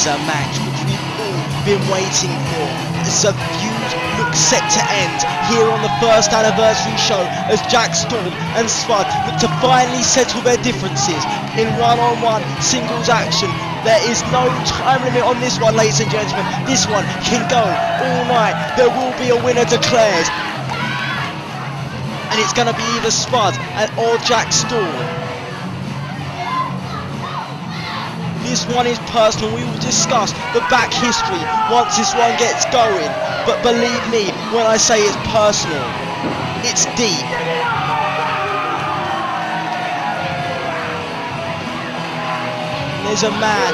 is a match which we've all been waiting for. It's a feud looks set to end here on the first anniversary show as Jack Storm and Spud look to finally settle their differences in one-on-one singles action. There is no time limit on this one, ladies and gentlemen. This one can go all night. There will be a winner declared, and it's going to be either Spud or Jack Storm. This one is personal. We will discuss the back history once this one gets going. But believe me when I say it's personal, it's deep. There's a man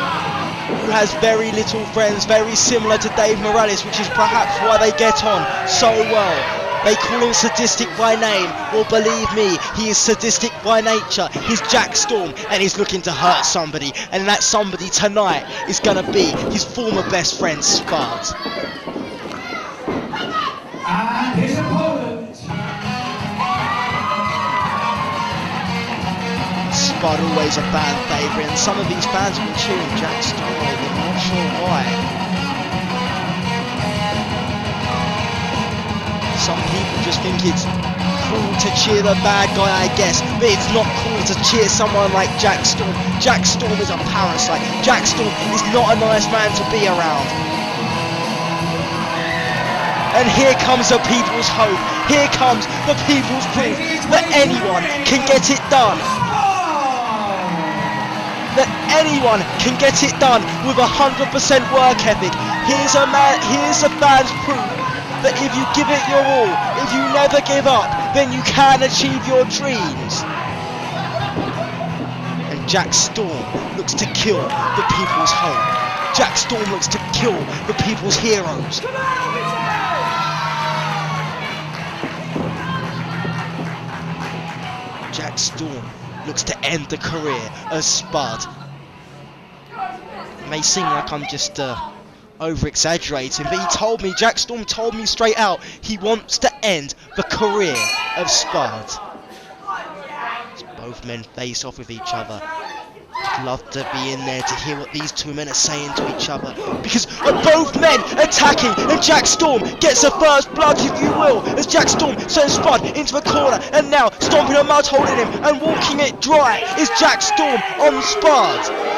who has very little friends, very similar to Dave Moralez, which is perhaps why they get on so well. They call him Sadistic by name. Well, believe me, he is sadistic by nature. He's Jack Storm, and he's looking to hurt somebody. And that somebody tonight is going to be his former best friend, Spud. And his opponent. Spud always a fan favourite, and some of these fans will be cheering Jack Storm. I'm not sure why. Some people just think it's cool to cheer the bad guy, I guess, but it's not cool to cheer someone like Jack Storm. Jack Storm is a parasite. Jack Storm is not a nice man to be around. And here comes the people's hope. Here comes the people's proof that anyone can get it done. That anyone can get it done with 100% work ethic. Here's a man. Here's a fan's proof that if you give it your all, if you never give up, then you can achieve your dreams. And Jack Storm looks to kill the people's hope. Jack Storm looks to kill the people's heroes. Jack Storm looks to end the career of Spud. It may seem like I'm just over-exaggerating, but he told me, Jack Storm told me straight out, he wants to end the career of Spud. As both men face off with each other, I'd love to be in there to hear what these two men are saying to each other, because of both men attacking, and Jack Storm gets the first blood, if you will, as Jack Storm sends Spud into the corner, and now stomping a mud holding him and walking it dry is Jack Storm on Spud.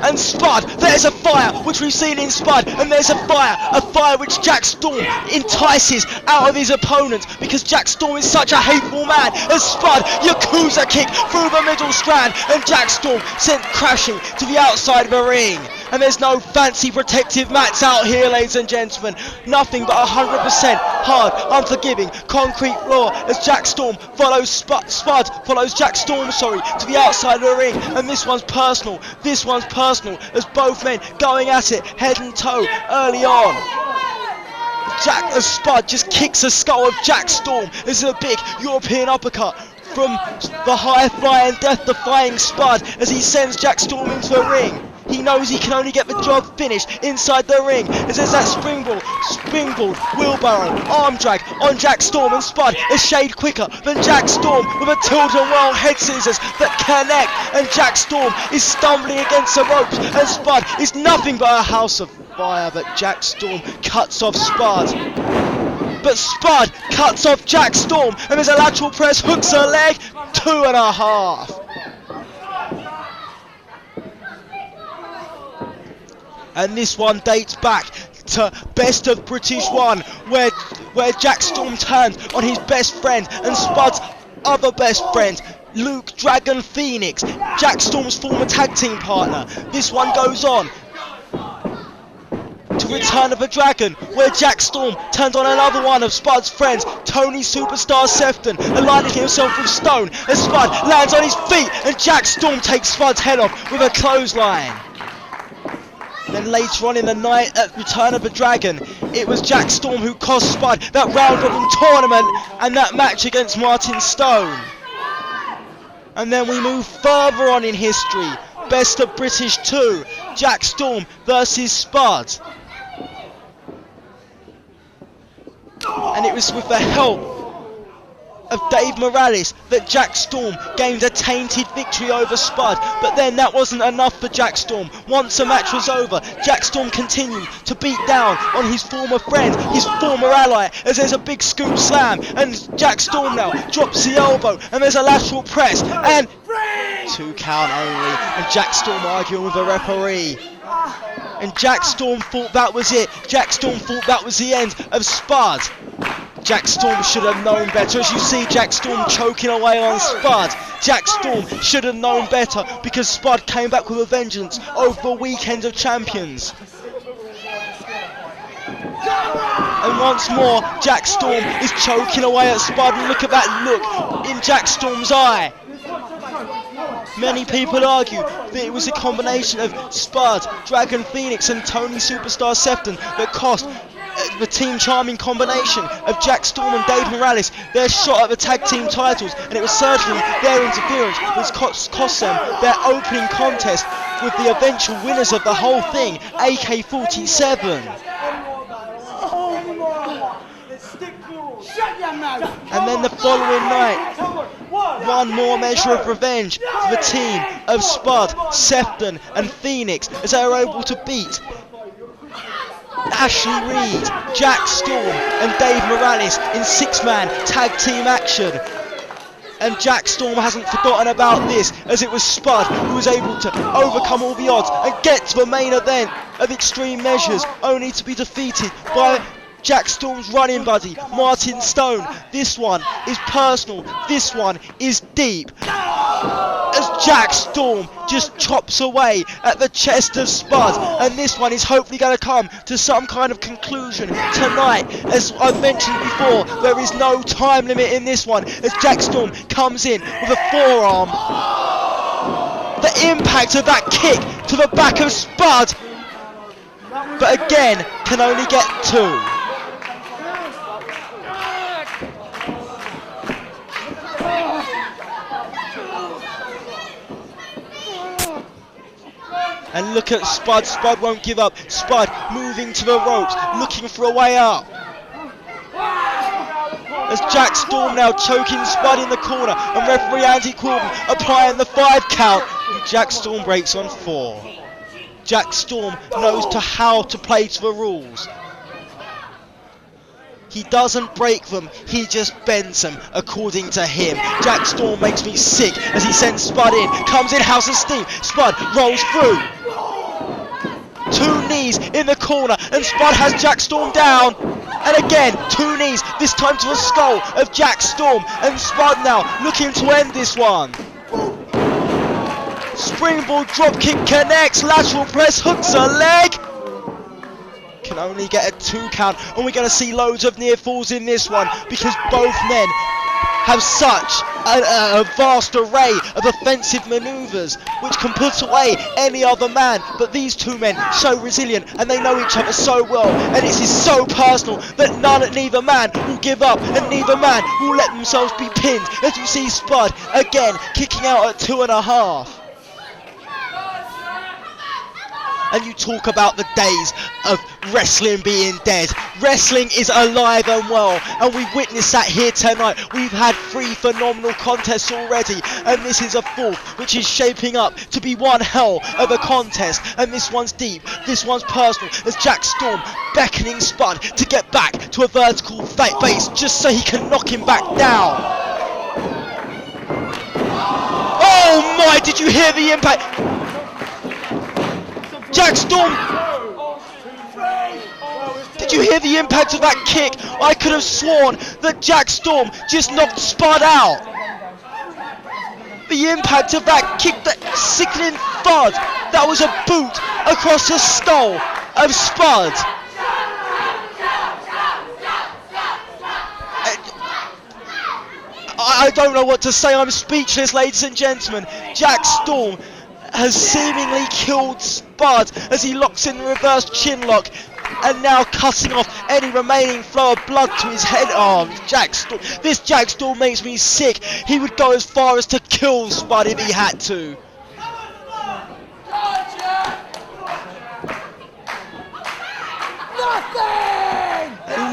And Spud, there's a fire which we've seen in Spud, and there's a fire which Jack Storm entices out of his opponents, because Jack Storm is such a hateful man. As Spud, Yakuza kick through the middle strand, and Jack Storm sent crashing to the outside of the ring. And there's no fancy protective mats out here, ladies and gentlemen. Nothing but 100% hard, unforgiving, concrete floor as Jack Storm follows Spud follows Jack Storm, to the outside of the ring. And this one's personal. This one's personal as both men going at it head and toe early on. Spud just kicks the skull of Jack Storm. This is a big European uppercut from the high-flying, death-defying Spud as he sends Jack Storm into the ring. He knows he can only get the job finished inside the ring, as there's that springboard, wheelbarrow, arm drag on Jack Storm, and Spud is shade quicker than Jack Storm with a tilt-a-whirl head scissors that connect, and Jack Storm is stumbling against the ropes, and Spud is nothing but a house of fire, but Jack Storm cuts off Spud. But Spud cuts off Jack Storm, and there's a lateral press, hooks her leg, 2.5. And this one dates back to Best of British 1, where Jack Storm turns on his best friend and Spud's other best friend, Luke Dragon Phoenix, Jack Storm's former tag team partner. This one goes on to Return of the Dragon, where Jack Storm turns on another one of Spud's friends, Tony Superstar Sefton, aligning himself with Stone, as Spud lands on his feet and Jack Storm takes Spud's head off with a clothesline. Then later on in the night at Return of the Dragon, it was Jack Storm who cost Spud that round-robin tournament and that match against Martin Stone. And then we move further on in history, Best of British 2, Jack Storm versus Spud. And it was with the help of Dave Moralez that Jack Storm gained a tainted victory over Spud, but then that wasn't enough for Jack Storm. Once the match was over, Jack Storm continued to beat down on his former friend, his former ally, as there's a big scoop slam, and Jack Storm now drops the elbow, and there's a lateral press, and 2 count only, and Jack Storm arguing with the referee. And Jack Storm thought that was it. Jack Storm thought that was the end of Spud. Jack Storm should have known better. As you see Jack Storm choking away on Spud. Jack Storm should have known better, because Spud came back with a vengeance over the weekend of champions. And once more, Jack Storm is choking away at Spud, and look at that look in Jack Storm's eye. Many people argue that it was a combination of Spud, Dragon Phoenix and Tony Superstar Sefton that cost the Team Charming combination of Jack Storm and Dave Moralez their shot at the tag team titles, and it was certainly their interference that cost them their opening contest with the eventual winners of the whole thing, AK-47. And then the following night, one more measure of revenge for the team of Spud, Sefton and Phoenix, as they were able to beat Ashley Reed, Jack Storm and Dave Moralez in 6-man tag team action. And Jack Storm hasn't forgotten about this, as it was Spud who was able to overcome all the odds and get to the main event of Extreme Measures, only to be defeated by Jack Storm's running buddy, Martin Stone. This one is personal, this one is deep, as Jack Storm just chops away at the chest of Spud, and this one is hopefully going to come to some kind of conclusion tonight. As I've mentioned before, there is no time limit in this one, as Jack Storm comes in with a forearm. The impact of that kick to the back of Spud, but again can only get 2. And look at Spud. Spud won't give up. Spud moving to the ropes, looking for a way up. As Jack Storm now choking Spud in the corner, and referee Andy Corbin applying the 5 count. And Jack Storm breaks on 4. Jack Storm knows how to play to the rules. He doesn't break them, he just bends them according to him. Jack Storm makes me sick as he sends Spud in, comes in House of Steam. Spud rolls through. 2 knees in the corner, and Spud has Jack Storm down. And again, 2 knees, this time to the skull of Jack Storm. And Spud now looking to end this one. Springboard dropkick connects, lateral press hooks a leg. Can only get a 2 count, and we're going to see loads of near falls in this one, because both men have such a vast array of offensive maneuvers which can put away any other man, but these 2 men so resilient, and they know each other so well, and this is so personal that neither man will give up, and neither man will let themselves be pinned, as you see Spud again kicking out at 2.5. And you talk about the days of wrestling being dead. Wrestling is alive and well, and we've witnessed that here tonight. We've had 3 phenomenal contests already, and this is a 4th, which is shaping up to be one hell of a contest. And this one's deep, this one's personal, as Jack Storm beckoning Spud to get back to a vertical base just so he can knock him back down. Oh my, did you hear the impact? Jack Storm! Did you hear the impact of that kick? I could have sworn that Jack Storm just knocked Spud out. The impact of that kick, that sickening thud, that was a boot across the skull of Spud. I don't know what to say, I'm speechless, ladies and gentlemen. Jack Storm has seemingly killed Spud as he locks in the reverse chin lock, and now cutting off any remaining flow of blood to his head. Oh, Jack Storm. This Jack Storm makes me sick. He would go as far as to kill Spud if he had to. Nothing!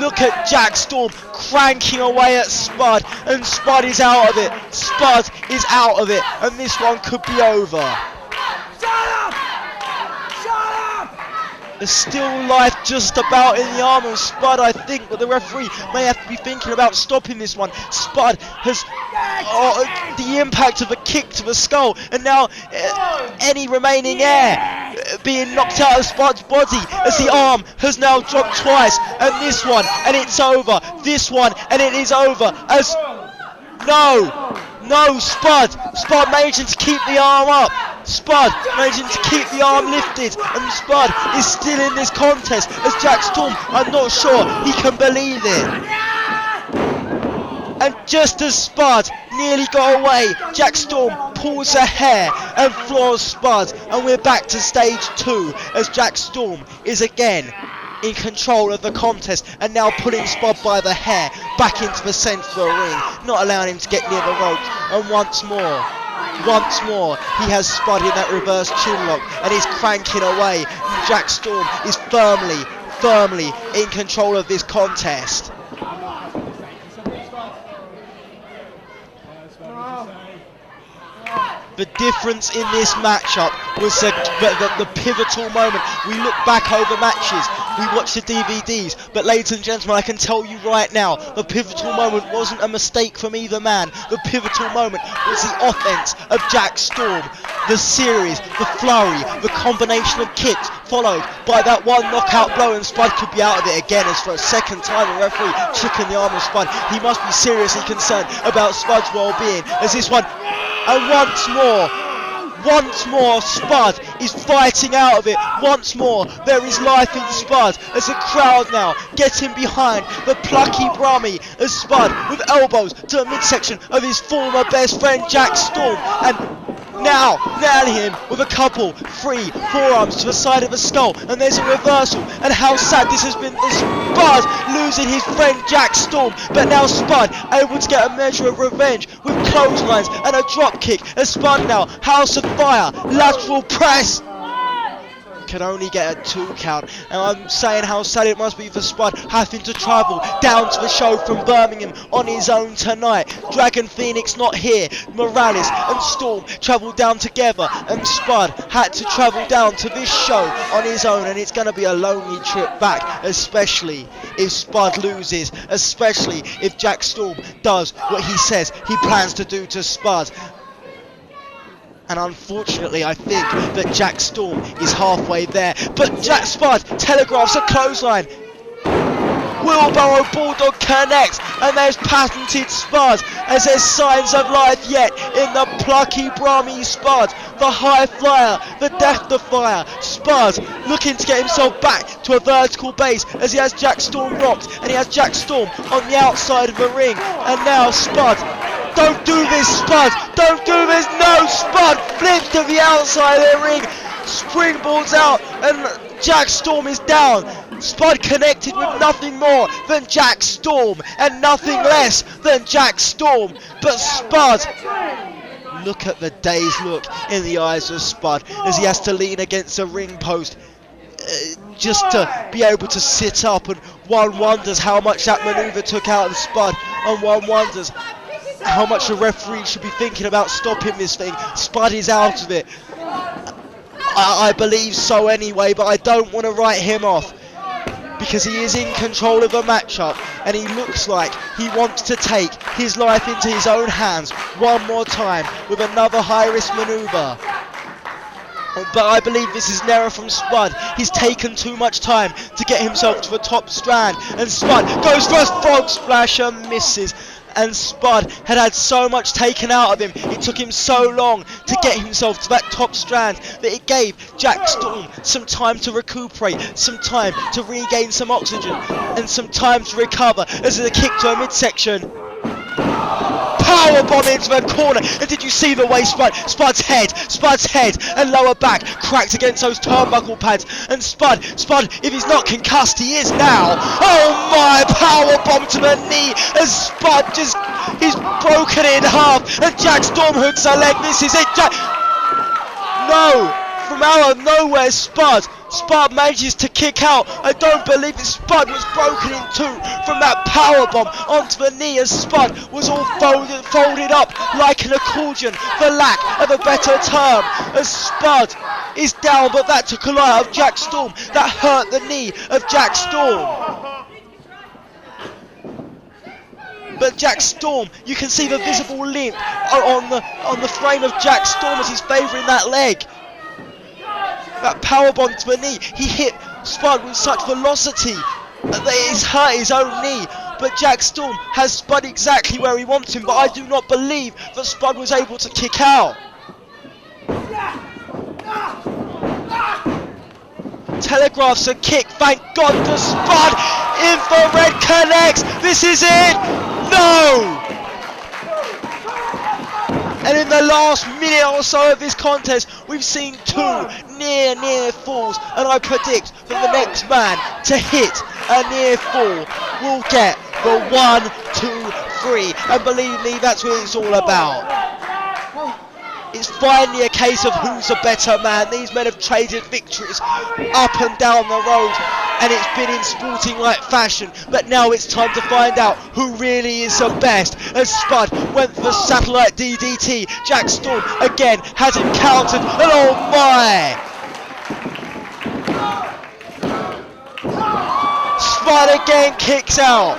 Look at Jack Storm cranking away at Spud, and Spud is out of it. Spud is out of it, and this one could be over. There's still life just about in the arm of Spud, I think, but the referee may have to be thinking about stopping this one. Spud has the impact of a kick to the skull, and now any remaining air being knocked out of Spud's body as the arm has now dropped twice, and this one, and it's over. This one, and it is over as... No, Spud managing to keep the arm up. Spud managing to keep the arm lifted, and Spud is still in this contest as Jack Storm, I'm not sure he can believe it. And just as Spud nearly got away, Jack Storm pulls a hair and floors Spud, and we're back to stage 2 as Jack Storm is again in control of the contest and now pulling Spud by the hair back into the centre of the ring, not allowing him to get near the ropes. And once more he has Spud in that reverse chinlock and he's cranking away, and Jack Storm is firmly in control of this contest. The difference in this matchup was the pivotal moment. We look back over matches, we watch the DVDs, but ladies and gentlemen, I can tell you right now, the pivotal moment wasn't a mistake from either man. The pivotal moment was the offense of Jack Storm. The series, the flurry, the combination of kicks, followed by that one knockout blow, and Spud could be out of it again as for a second time the referee checking the arm of Spud. He must be seriously concerned about Spud's well-being as this one... And once more, Spud is fighting out of it. Once more, there is life in Spud as the crowd now getting behind the plucky Brummy as Spud with elbows to the midsection of his former best friend Jack Storm, and now nailing him with a couple, 3 forearms to the side of the skull, and there's a reversal. And how sad this has been for Spud losing his friend Jack Storm, but now Spud able to get a measure of revenge with clotheslines and a drop kick as Spud now House of Fire, lateral press, can only get a 2 count. And I'm saying how sad it must be for Spud having to travel down to the show from Birmingham on his own tonight. Dragon Phoenix not here, Moralez and Storm travelled down together, and Spud had to travel down to this show on his own, and it's going to be a lonely trip back, especially if Spud loses, especially if Jack Storm does what he says he plans to do to Spud. And unfortunately, I think that Jack Storm is halfway there. But Jack Spud telegraphs a clothesline. Wheelbarrow Bulldog connects, and there's patented Spud as there's signs of life yet in the plucky Brummy Spud, the high flyer, the death defier. Spud looking to get himself back to a vertical base as he has Jack Storm rocked, and he has Jack Storm on the outside of the ring. And now Spud, don't do this, Spud! Don't do this! No, Spud flips to the outside of the ring, springboards out, and Jack Storm is down. Spud connected with nothing more than Jack Storm and nothing less than Jack Storm. But Spud, look at the dazed look in the eyes of Spud as he has to lean against a ring post just to be able to sit up, and one wonders how much that manoeuvre took out of Spud, and one wonders how much the referee should be thinking about stopping this thing. Spud is out of it. I believe so anyway, but I don't want to write him off because he is in control of the matchup, and he looks like he wants to take his life into his own hands one more time with another high-risk manoeuvre. But I believe this is an error from Spud. He's taken too much time to get himself to the top strand, and Spud goes for a frog splash and misses. And Spud had so much taken out of him, it took him so long to get himself to that top strand that it gave Jack Storm some time to recuperate, some time to regain some oxygen, and some time to recover as there's a kick to a midsection. Powerbomb into the corner, and did you see the way Spud's head and lower back cracked against those turnbuckle pads, and Spud, if he's not concussed, he is now. Oh my, powerbomb to the knee as Spud he's broken it in half, and Jack Storm hooks a leg. This is it, No, from out of nowhere, Spud manages to kick out. I don't believe it. Spud was broken in two from that powerbomb onto the knee as Spud was all folded up like an accordion, for lack of a better term, as Spud is down, but that took a lot out of Jack Storm. That hurt the knee of Jack Storm. But Jack Storm, you can see the visible limp on the frame of Jack Storm as he's favouring that leg. That powerbomb to the knee. He hit Spud with such velocity that it's hurt his own knee. But Jack Storm has Spud exactly where he wants him. But I do not believe that Spud was able to kick out. Telegraphs a kick. Thank God to Spud. Infrared connects. This is it. No! And in the last minute or so of this contest, we've seen two near falls, and I predict that the next man to hit a near fall will get the 1, 2, 3, and believe me, that's what it's all about. It's finally a case of who's a better man. These men have traded victories up and down the road, and it's been in sporting like fashion, but now it's time to find out who really is the best. As Spud went for satellite DDT, Jack Storm again has him countered, and oh my! Spud again kicks out.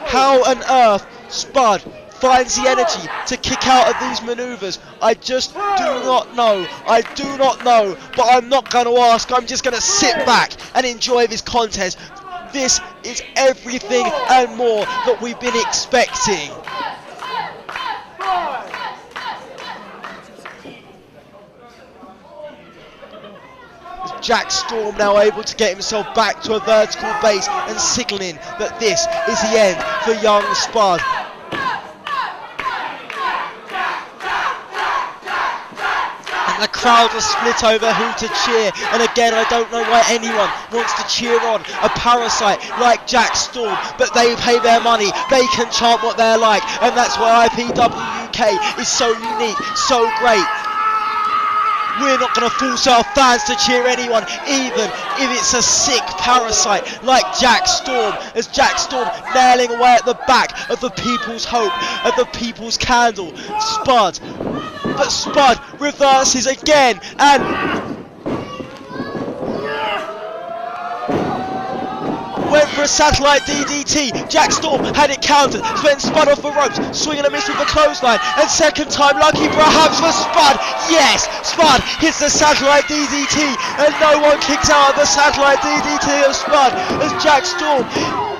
How on earth Spud finds the energy to kick out of these manoeuvres? I just do not know. I do not know, but I'm not going to ask. I'm just going to sit back and enjoy this contest. This is everything and more that we've been expecting. Jack Storm now able to get himself back to a vertical base and signalling that this is the end for young Spud. The crowd are split over who to cheer, and again I don't know why anyone wants to cheer on a parasite like Jack Storm, but they pay their money, they can chant what they're like, and that's why IPWUK is so unique, so great. We're not going to force our fans to cheer anyone, even if it's a sick parasite like Jack Storm, as Jack Storm nailing away at the back of the people's hope, of the people's candle. Spud. But Spud reverses again, and went for a satellite DDT. Jack Storm had it countered, then Spud off the ropes, swinging a miss with the clothesline, and second time lucky perhaps for Spud. Yes, Spud hits the satellite DDT, and no one kicks out of the satellite DDT of Spud as Jack Storm,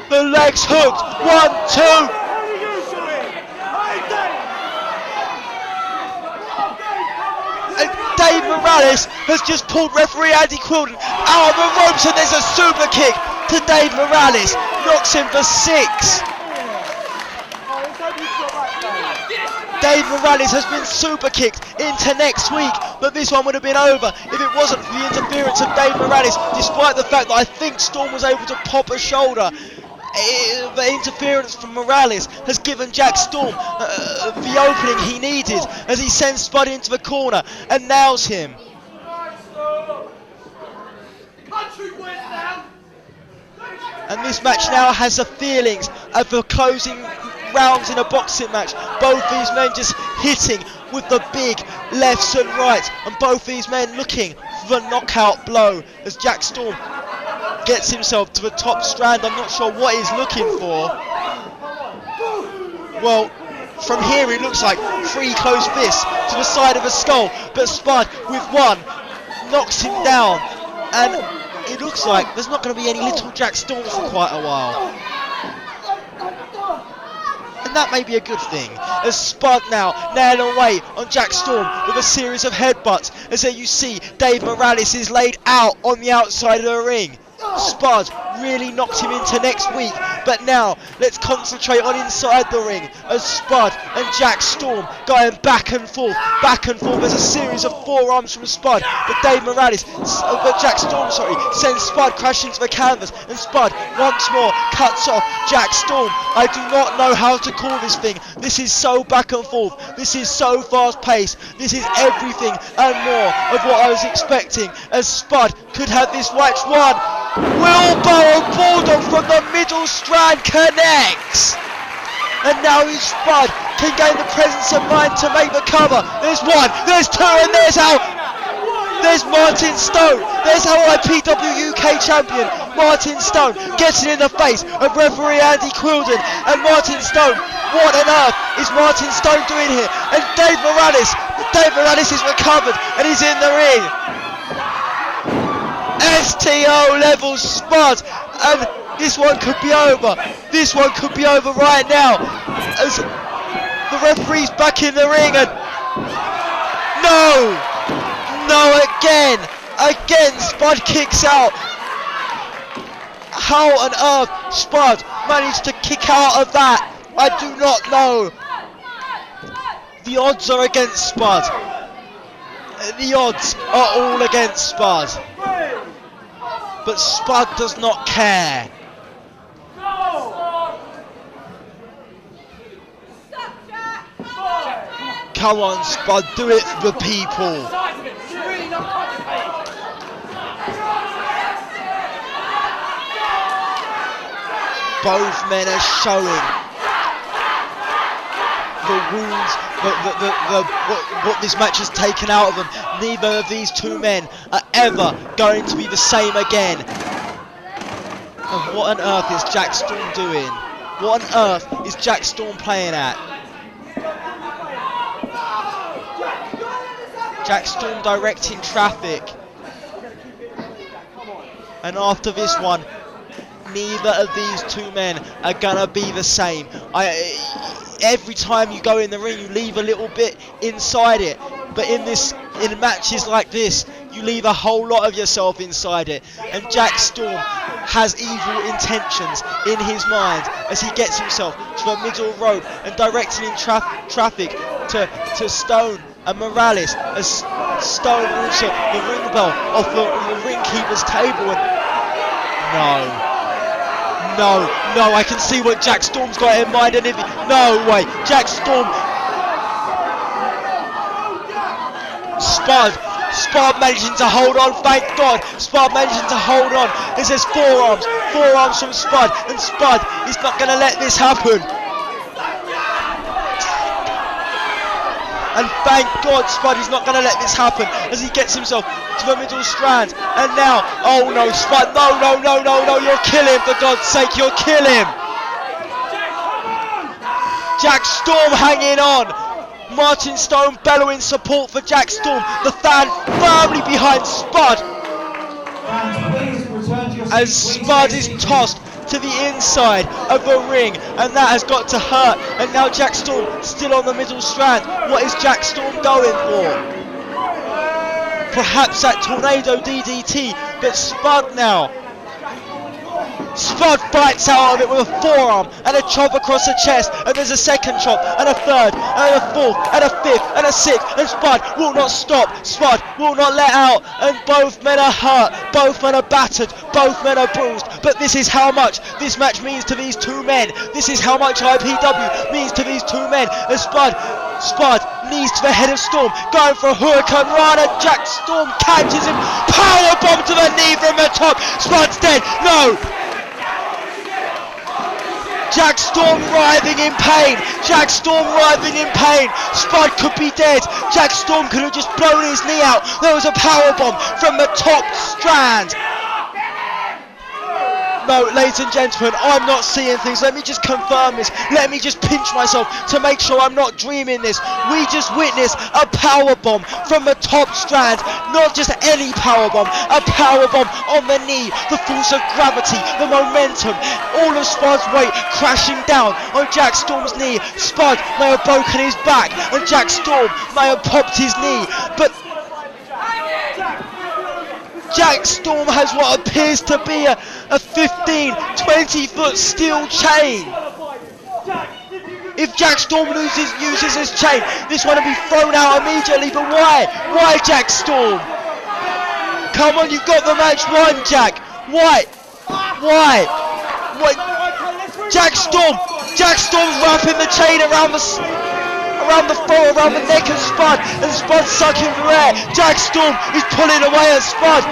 the legs hooked. 1, 2. Dave Moralez has just pulled referee Andy Quilden out of the ropes, and there's a super kick to Dave Moralez, knocks him for 6. Dave Moralez has been super kicked into next week, but this one would have been over if it wasn't for the interference of Dave Moralez, despite the fact that I think Storm was able to pop a shoulder. The interference from Moralez has given Jack Storm the opening he needed as he sends Spud into the corner and nails him. And this match now has the feelings of the closing rounds in a boxing match. Both these men just hitting with the big lefts and rights, and both these men looking for the knockout blow as Jack Storm gets himself to the top strand. I'm not sure what he's looking for. Well, from here it looks like 3 closed fists to the side of the skull, but Spud with one knocks him down, and it looks like there's not going to be any little Jack Storm for quite a while. And that may be a good thing, as Spud now nailing away on Jack Storm with a series of headbutts, as there you see Dave Moralez is laid out on the outside of the ring. Spud really knocked him into next week, but now let's concentrate on inside the ring as Spud and Jack Storm going back and forth. There's a series of forearms from Spud, but Jack Storm sends Spud crashing to the canvas, and Spud once more cuts off Jack Storm. I do not know how to call this thing. This is so back and forth. This is so fast paced. This is everything and more of what I was expecting, as Spud could have this match won. Wheelbarrow bulldog from the middle strand connects, and now Spud can gain the presence of mind to make the cover. There's one, there's two, and there's how. There's Martin Stone. There's how IPWUK champion Martin Stone getting in the face of referee Andy Quilden. And Martin Stone, what on earth is Martin Stone doing here? And Dave Moralez is recovered and he's in the ring. STO level Spud, and this one could be over. This one could be over right now, as the referee's back in the ring, and no, again Spud kicks out. How on earth Spud managed to kick out of that, I do not know. The odds are against Spud. The odds are all against Spud. But Spud does not care. Come on, Spud, do it for the people. Both men are showing the wounds, what this match has taken out of them. Neither of these two men are ever going to be the same again. And what on earth is Jack Storm doing? What on earth is Jack Storm playing at? Jack Storm directing traffic. And after this one, neither of these two men are gonna be the same. Every time you go in the ring, you leave a little bit inside it, but in matches like this, you leave a whole lot of yourself inside it. And Jack Storm has evil intentions in his mind as he gets himself to the middle rope and directing in traffic to Stone and Moralez, as Stone also the ring bell off the ring keeper's table, and no, I can see what Jack Storm's got in mind, and no way, Jack Storm, Spud managing to hold on, thank God, Spud managing to hold on. This is forearms from Spud, and Spud is not going to let this happen. And thank God Spud is not going to let this happen, as he gets himself to the middle strand. And now, oh no, Spud, no, you'll kill him, for God's sake, you'll kill him. Jack Storm hanging on. Martin Stone bellowing support for Jack Storm. The fan firmly behind Spud, as Spud is tossed to the inside of the ring, and that has got to hurt. And now Jack Storm still on the middle strand. What is Jack Storm going for? Perhaps that tornado DDT, but Spud now. Spud bites out of it with a forearm and a chop across the chest, and there's a second chop, and a third, and a fourth, and a fifth, and a sixth, and Spud will not stop. Spud will not let out, and both men are hurt, both men are battered, both men are bruised. But this is how much this match means to these two men. This is how much IPW means to these two men. And Spud knees to the head of Storm, going for a hurricane rana. Jack Storm catches him, power bomb to the knee from the top. Spud's dead. No. Jack Storm writhing in pain. Jack Storm writhing in pain. Spud could be dead. Jack Storm could have just blown his knee out. There was a powerbomb from the top strand. No, ladies and gentlemen, I'm not seeing things. Let me just confirm this. Let me just pinch myself to make sure I'm not dreaming this. We just witnessed a powerbomb from the top strand. Not just any powerbomb, a powerbomb on the knee. The force of gravity, the momentum, all of Spud's weight crashing down on Jack Storm's knee. Spud may have broken his back, and Jack Storm may have popped his knee, but Jack Storm has what appears to be a 15-20 foot steel chain. If Jack Storm uses his chain, this one will be thrown out immediately. But why? Why, Jack Storm? Come on, you've got the match won, Jack. Why? Why? What? Jack Storm. Jack Storm's wrapping the chain around the throat, around the neck of Spud, and Spud's sucking for air. Jack Storm is pulling away at Spud.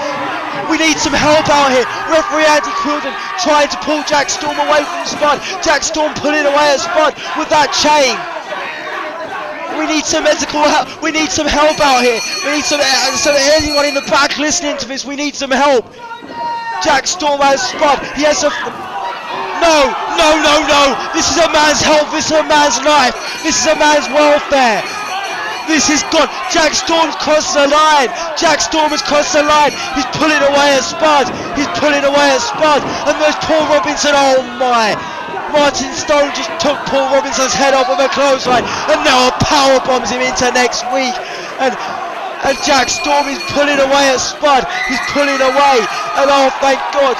We need some help out here. Referee Andy Quilden trying to pull Jack Storm away from Spud. Jack Storm pulling away at Spud with that chain. We need some medical help. We need some help out here. We need some anyone in the back listening to this. We need some help. Jack Storm has Spud. He has a no. This is a man's health. This is a man's life. This is a man's welfare. This is gone. Jack Storm's crossed the line. Jack Storm has crossed the line. He's pulling away at Spud. He's pulling away at Spud. And there's Paul Robinson. Oh my. Martin Stone just took Paul Robinson's head off with a clothesline. And now power bombs him into next week. And Jack Storm is pulling away at Spud. He's pulling away. And oh, thank God.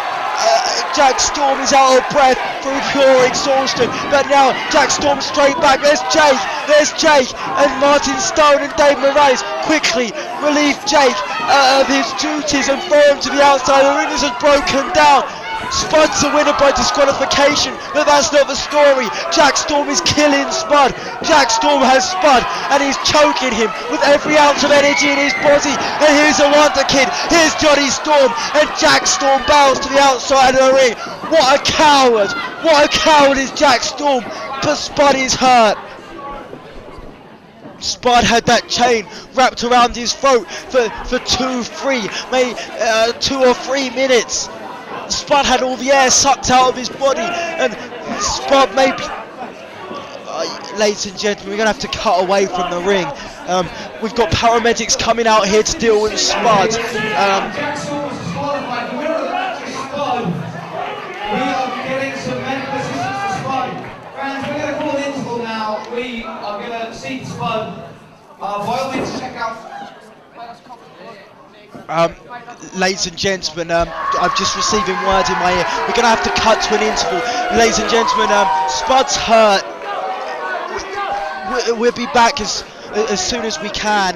Jack Storm is out of breath through pure exhaustion, but now Jack Storm straight back. There's Jake, and Martin Stone and Dave Moralez quickly relieve Jake of his duties and throw him to the outside. The ring is broken down. Spud's the winner by disqualification, but that's not the story. Jack Storm is killing Spud. Jack Storm has Spud, and he's choking him with every ounce of energy in his body. And here's a wonder kid. Here's Johnny Storm, and Jack Storm bows to the outside of the ring. What a coward! What a coward is Jack Storm, but Spud is hurt. Spud had that chain wrapped around his throat for 2 or 3 minutes. Spud had all the air sucked out of his body, and Spud maybe... ladies and gentlemen, we're going to have to cut away from the ring. We've got paramedics coming out here to deal with Spud. Jack Storm was disqualified. The winner of the match is Spud. We are getting some medical assistance for Spud. Fans, we're going to call an interval now. We are going to seat Spud. By all means, check out... ladies and gentlemen, I'm just receiving word in my ear. We're going to have to cut to an interval. Ladies and gentlemen, Spud's hurt. We'll be back as soon as we can.